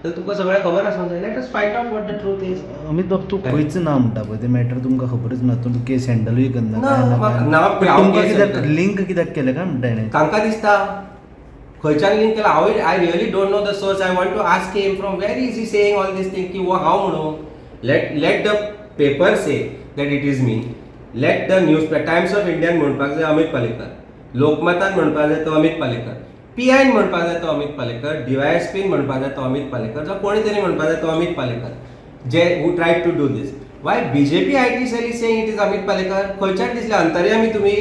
तर तुका सगळें खबर आसूंक जाय. Let us find out what the truth is. Amit बाब तूं खंयच ना म्हणटा पळय ते मॅटर तुमकां खबरच ना, तुमी केस हँडलूय करना ना, काय ना म्हाका काय. ना, पण हांव तुमकां case कित्याक handle. लिंक कित्याक केलें काय म्हणटा हेणें. तांकां दिसता खंयच्यान लिंक केला. हांव I really don't know the source. I want to ask him from where is he saying all these thing की वो हांव म्हणून. Let the paper say that it is me. Let the news Times of इंडियान म्हणपाक जाय अमित पालेकर, लोकमतान म्हणपाक जाय तो अमित पालेकर, PIन म्हणपाक जाय तो अमित पालेकर, DYSPन म्हणपाक जाय तो अमित पालेकर, जो कोणी तरी म्हणपाक जाय तो अमित पालेकर, जे who tried to do this. Why BJP IT cell is saying it is Amit Palekar. खंयच्यान दिसले अंतर्यामी तुमी.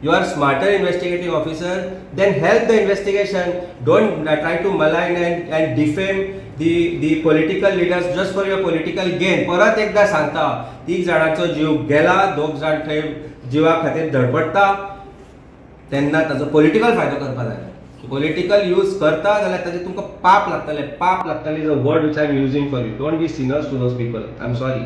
You are smarter investigating officer, then help the investigation. Don't try to malign and defame the political leaders just for your political gain. परत एकदा सांगता, 3 जाणांचो जीव गेला, 2 जाण थंय जिवा खातीर धडपडटा, तेन्ना ताजो पॉलिटिकल फायदो करपा जाय. पॉलिटिकल यूज करता जाल्यार ताजे तुमकां पाप लागतले. Is a word which I am using for you. Don't be sinners to those people. I am sorry.